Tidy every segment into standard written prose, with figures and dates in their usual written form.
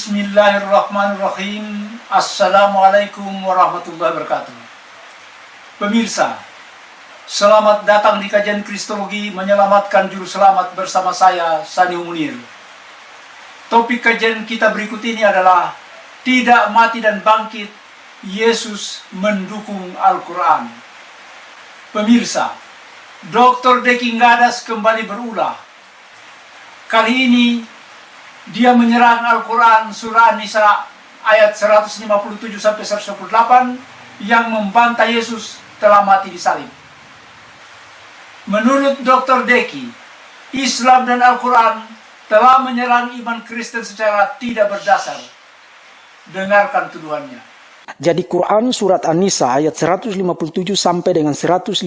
Bismillahirrahmanirrahim. Assalamualaikum warahmatullahi wabarakatuh. Pemirsa, selamat datang di kajian Kristologi Menyelamatkan Juru Selamat bersama saya, Sani Munir. Topik kajian kita berikut ini adalah Tidak Mati dan Bangkit, Yesus Mendukung Al-Quran. Pemirsa, Dr. Deki Ngadas kembali berulah. Kali ini dia menyerang Al-Quran surah An-Nisa ayat 157-128 yang membantah Yesus telah mati di salib. Menurut Dr. Deki, Islam dan Al-Quran telah menyerang iman Kristen secara tidak berdasar. Dengarkan tuduhannya. Jadi Quran surat An-Nisa ayat 157 sampai dengan 158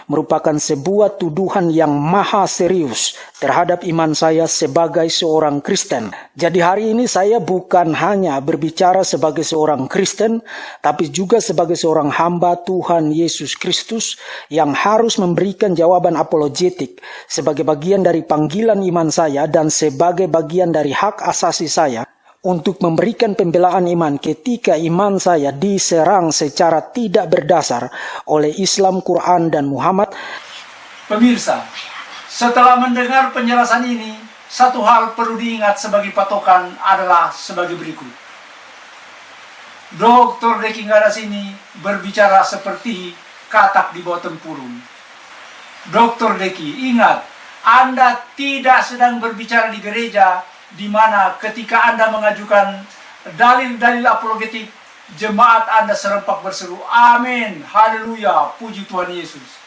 merupakan sebuah tuduhan yang maha serius terhadap iman saya sebagai seorang Kristen. Jadi hari ini saya bukan hanya berbicara sebagai seorang Kristen, tapi juga sebagai seorang hamba Tuhan Yesus Kristus yang harus memberikan jawaban apologetik sebagai bagian dari panggilan iman saya dan sebagai bagian dari hak asasi saya untuk memberikan pembelaan iman ketika iman saya diserang secara tidak berdasar oleh Islam, Quran, dan Muhammad. Pemirsa, setelah mendengar penjelasan ini, satu hal perlu diingat sebagai patokan adalah sebagai berikut. Dr. Deki Ngadas ini berbicara seperti katak di bawah tempurung. Dr. Deki, ingat, Anda tidak sedang berbicara di gereja di mana ketika Anda mengajukan dalil-dalil apologetik, jemaat Anda serempak berseru, amin, haleluya, puji Tuhan Yesus.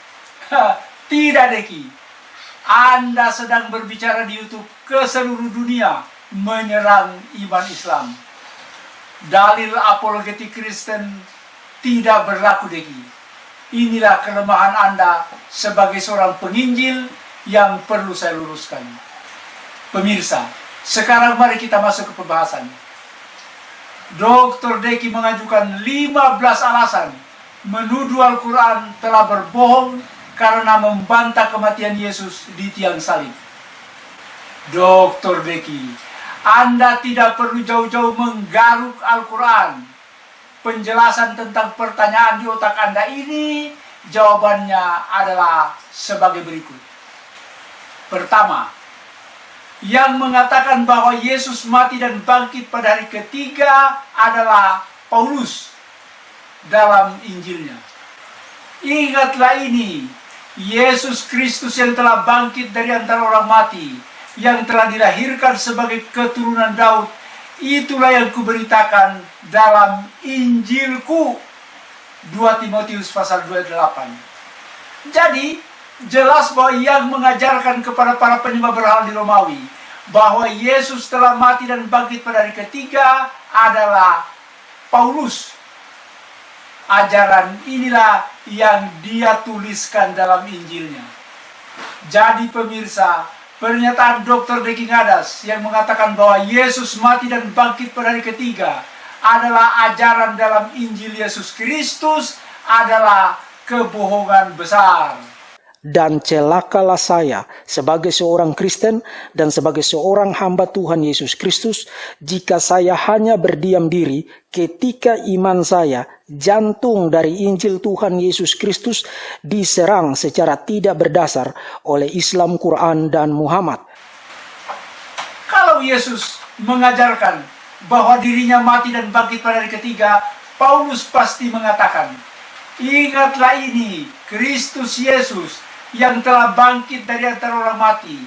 Tidak, Deki. Anda sedang berbicara di YouTube ke seluruh dunia menyerang iman Islam. Dalil apologetik Kristen tidak berlaku, Deki. Inilah kelemahan Anda sebagai seorang penginjil yang perlu saya luruskan. Pemirsa, sekarang mari kita masuk ke pembahasan. Dr. Deki mengajukan 15 alasan menuduh Al-Quran telah berbohong karena membantah kematian Yesus di tiang salib. Dr. Deki, Anda tidak perlu jauh-jauh menggaruk Al-Quran. Penjelasan tentang pertanyaan di otak Anda ini, jawabannya adalah sebagai berikut. Pertama, yang mengatakan bahwa Yesus mati dan bangkit pada hari ketiga adalah Paulus dalam Injilnya. Ingatlah ini, Yesus Kristus yang telah bangkit dari antara orang mati, yang telah dilahirkan sebagai keturunan Daud, itulah yang kuberitakan dalam Injilku. 2 Timotius pasal 2 ayat 8. Jadi, jelas bahwa yang mengajarkan kepada para penyembah berhala di Romawi bahwa Yesus telah mati dan bangkit pada hari ketiga adalah Paulus. Ajaran inilah yang dia tuliskan dalam Injilnya. Jadi pemirsa, pernyataan Dr. Deki Ngadas yang mengatakan bahwa Yesus mati dan bangkit pada hari ketiga adalah ajaran dalam Injil Yesus Kristus adalah kebohongan besar. Dan celakalah saya sebagai seorang Kristen dan sebagai seorang hamba Tuhan Yesus Kristus jika saya hanya berdiam diri ketika iman saya, jantung dari Injil Tuhan Yesus Kristus, diserang secara tidak berdasar oleh Islam, Quran, dan Muhammad. Kalau Yesus mengajarkan bahwa dirinya mati dan bangkit pada hari ketiga, Paulus pasti mengatakan, ingatlah ini, Kristus Yesus yang telah bangkit dari antara orang mati,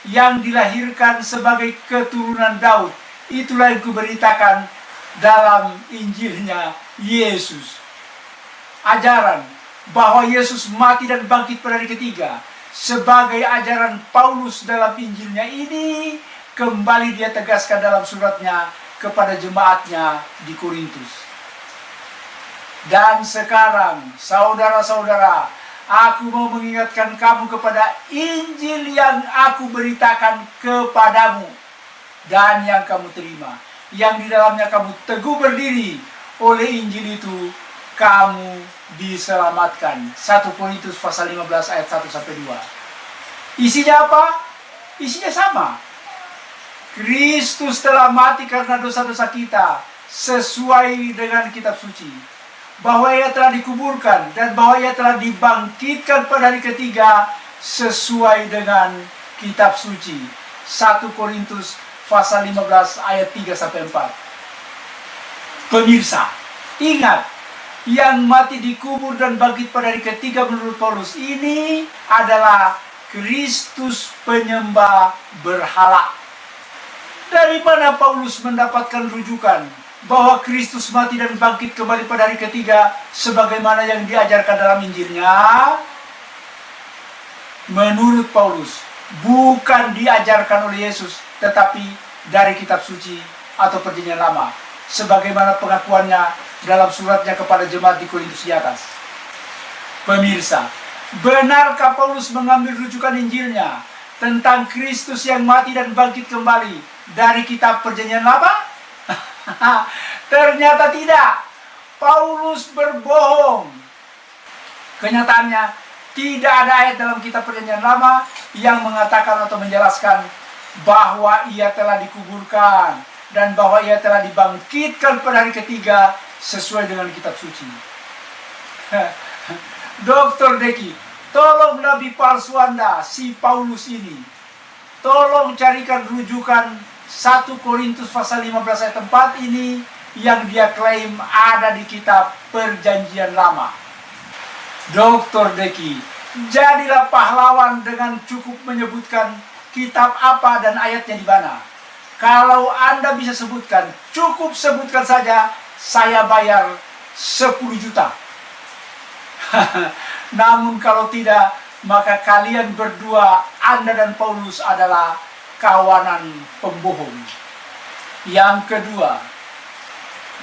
yang dilahirkan sebagai keturunan Daud, itulah yang kuberitakan dalam Injilnya Yesus. Ajaran bahwa Yesus mati dan bangkit pada hari ketiga sebagai ajaran Paulus dalam Injilnya ini kembali dia tegaskan dalam suratnya kepada jemaatnya di Korintus. Dan sekarang, saudara-saudara, aku mau mengingatkan kamu kepada Injil yang aku beritakan kepadamu dan yang kamu terima, yang di dalamnya kamu teguh berdiri. Oleh Injil itu kamu diselamatkan. 1 Korintus pasal 15 ayat 1-2. Isinya apa? Isinya sama. Kristus telah mati karena dosa-dosa kita sesuai dengan kitab suci. Bahwa ia telah dikuburkan dan bahwa ia telah dibangkitkan pada hari ketiga sesuai dengan kitab suci. 1 Korintus pasal 15 ayat 3-4. Pemirsa, ingat, yang mati dikubur dan bangkit pada hari ketiga menurut Paulus ini adalah Kristus penyembah berhala. Dari mana Paulus mendapatkan rujukan bahwa Kristus mati dan bangkit kembali pada hari ketiga sebagaimana yang diajarkan dalam Injilnya? Menurut Paulus, bukan diajarkan oleh Yesus, tetapi dari kitab suci atau perjanjian lama, sebagaimana pengakuannya dalam suratnya kepada jemaat di Korintus di atas. Pemirsa, benarkah Paulus mengambil rujukan Injilnya tentang Kristus yang mati dan bangkit kembali dari kitab perjanjian lama? Ternyata tidak. Paulus berbohong. Kenyataannya, tidak ada ayat dalam kitab perjanjian lama yang mengatakan atau menjelaskan bahwa ia telah dikuburkan dan bahwa ia telah dibangkitkan pada hari ketiga sesuai dengan kitab suci. Dr. Deki, tolong nabi palsu Anda, si Paulus ini, tolong carikan rujukan 1 Korintus pasal 15 ayat 4 ini yang dia klaim ada di kitab perjanjian lama. Dr. Deki, jadilah pahlawan dengan cukup menyebutkan kitab apa dan ayatnya di mana. Kalau Anda bisa sebutkan, cukup sebutkan saja, saya bayar 10 juta. Namun kalau tidak, maka kalian berdua, Anda dan Paulus adalah kawanan pembohong. Yang kedua,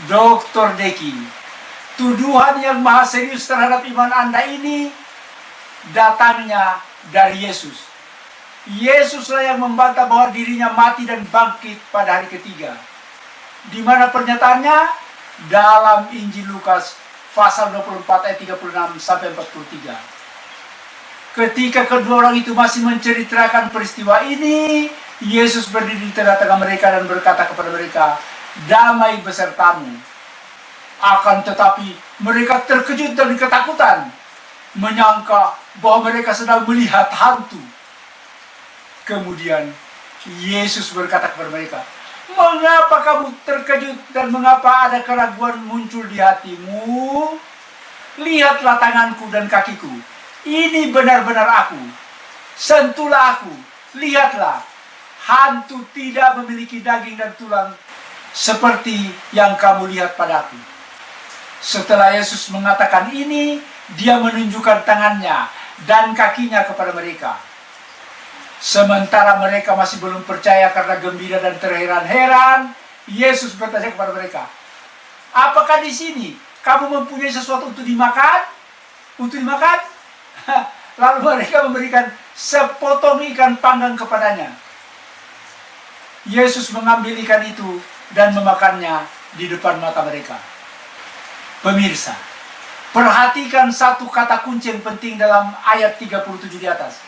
Dr. Deki, tuduhan yang maha serius terhadap iman Anda ini datangnya dari Yesus. Yesuslah yang membantah bahwa dirinya mati dan bangkit pada hari ketiga. Di mana pernyataannya? Dalam Injil Lukas pasal 24 ayat 36-43. Ketika kedua orang itu masih menceritakan peristiwa ini, Yesus berdiri di tengah-tengah mereka dan berkata kepada mereka, "Damai besertamu." Akan tetapi mereka terkejut dan ketakutan, menyangka bahwa mereka sedang melihat hantu. Kemudian Yesus berkata kepada mereka, "Mengapa kamu terkejut dan mengapa ada keraguan muncul di hatimu? Lihatlah tanganku dan kakiku. Ini benar-benar aku. Sentuhlah aku. Lihatlah, hantu tidak memiliki daging dan tulang seperti yang kamu lihat padaku." Setelah Yesus mengatakan ini, dia menunjukkan tangannya dan kakinya kepada mereka. Sementara mereka masih belum percaya karena gembira dan terheran-heran, Yesus bertanya kepada mereka, "Apakah di sini kamu mempunyai sesuatu untuk dimakan?" Untuk dimakan? Lalu mereka memberikan sepotong ikan panggang kepadanya. Yesus mengambil ikan itu dan memakannya di depan mata mereka. Pemirsa, perhatikan satu kata kunci yang penting dalam ayat 37 di atas.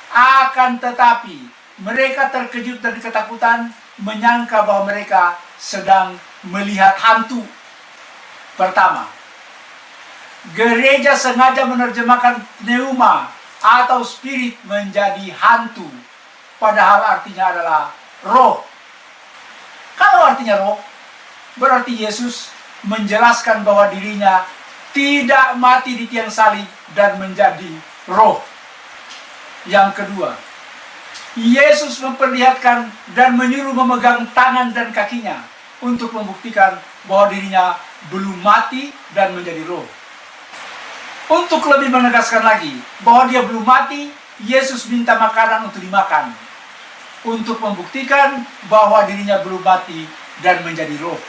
Akan tetapi mereka terkejut dan ketakutan, menyangka bahwa mereka sedang melihat hantu. Pertama, gereja sengaja menerjemahkan pneuma atau spirit menjadi hantu, padahal artinya adalah roh. Kalau artinya roh, berarti Yesus menjelaskan bahwa dirinya tidak mati di tiang salib dan menjadi roh. Yang kedua, Yesus memperlihatkan dan menyuruh memegang tangan dan kakinya untuk membuktikan bahwa dirinya belum mati dan menjadi roh. Untuk lebih menegaskan lagi bahwa dia belum mati, Yesus minta makanan untuk dimakan, untuk membuktikan bahwa dirinya belum mati dan menjadi roh.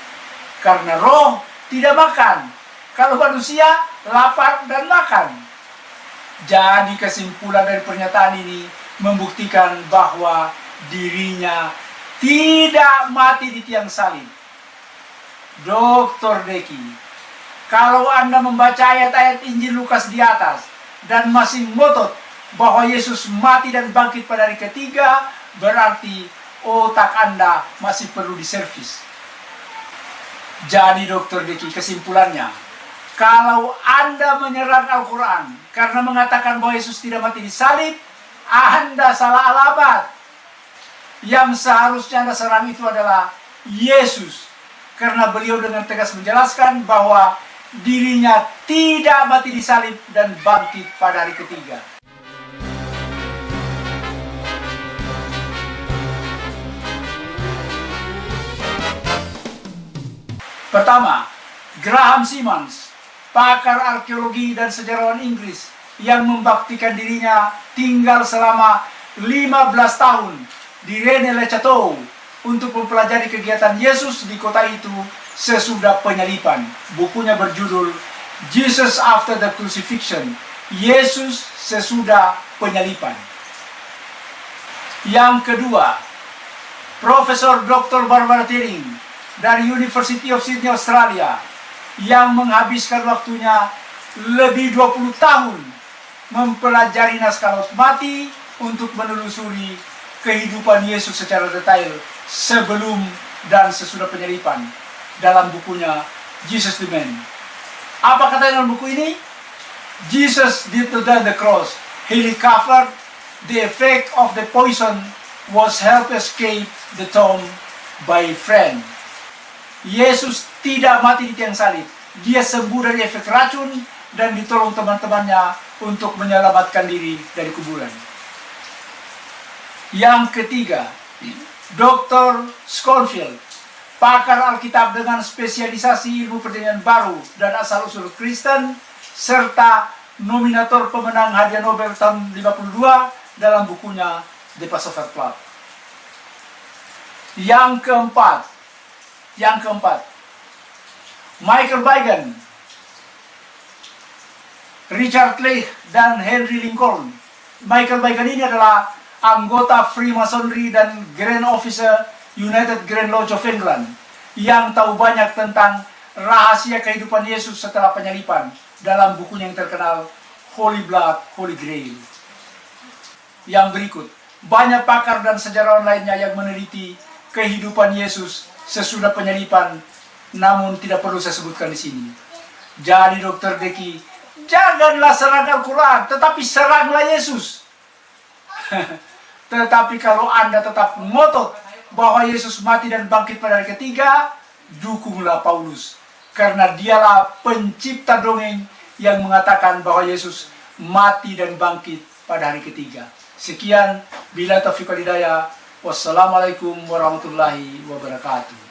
Karena roh tidak makan. Kalau manusia lapar dan makan. Jadi kesimpulan dari pernyataan ini membuktikan bahwa dirinya tidak mati di tiang salib. Dr. Deki, kalau Anda membaca ayat-ayat Injil Lukas di atas dan masih ngotot bahwa Yesus mati dan bangkit pada hari ketiga, berarti otak Anda masih perlu diservis. Jadi Dr. Deki, kesimpulannya, kalau Anda menyerang Al-Quran karena mengatakan bahwa Yesus tidak mati di salib, Anda salah alamat. Yang seharusnya Anda serang itu adalah Yesus, karena beliau dengan tegas menjelaskan bahwa dirinya tidak mati di salib dan bangkit pada hari ketiga. Pertama, Graham Simmons, pakar arkeologi dan sejarawan Inggris yang membaktikan dirinya tinggal selama 15 tahun di Rennes-le-Château untuk mempelajari kegiatan Yesus di kota itu sesudah penyalipan. Bukunya berjudul Jesus After the Crucifixion, Yesus sesudah penyalipan. Yang kedua, Profesor Dr. Barbara Tering dari University of Sydney, Australia, yang menghabiskan waktunya lebih 20 tahun mempelajari naskah laut mati untuk menelusuri kehidupan Yesus secara detail sebelum dan sesudah penyalipan dalam bukunya Jesus the Man. Apa katanya dalam buku ini? Jesus did not die on the cross. He recovered. The effect of the poison was help escape the tomb by friend. Yesus tidak mati di tiang salib. Dia sembuh dari efek racun dan ditolong teman-temannya untuk menyelamatkan diri dari kuburan. Yang ketiga, Dr. Schofield, pakar Alkitab dengan spesialisasi ilmu perjanjian baru dan asal-usul Kristen, serta nominator pemenang hadiah Nobel tahun 52 dalam bukunya The Passover Plot. Yang keempat, Michael Bigan, Richard Leigh, dan Henry Lincoln. Michael Bigan ini adalah anggota Freemasonry dan Grand Officer United Grand Lodge of England yang tahu banyak tentang rahasia kehidupan Yesus setelah penyalipan dalam bukunya yang terkenal Holy Blood, Holy Grail. Yang berikut, banyak pakar dan sejarawan lainnya yang meneliti kehidupan Yesus sesudah penyalipan, namun tidak perlu saya sebutkan di sini. Jadi Dr. Deki, janganlah serang Al-Quran, tetapi seranglah Yesus. Tetapi kalau Anda tetap ngotot bahwa Yesus mati dan bangkit pada hari ketiga, dukunglah Paulus, karena dialah pencipta dongeng yang mengatakan bahwa Yesus mati dan bangkit pada hari ketiga. Sekian, bila taufiq wal hidayah. Wassalamualaikum warahmatullahi wabarakatuh.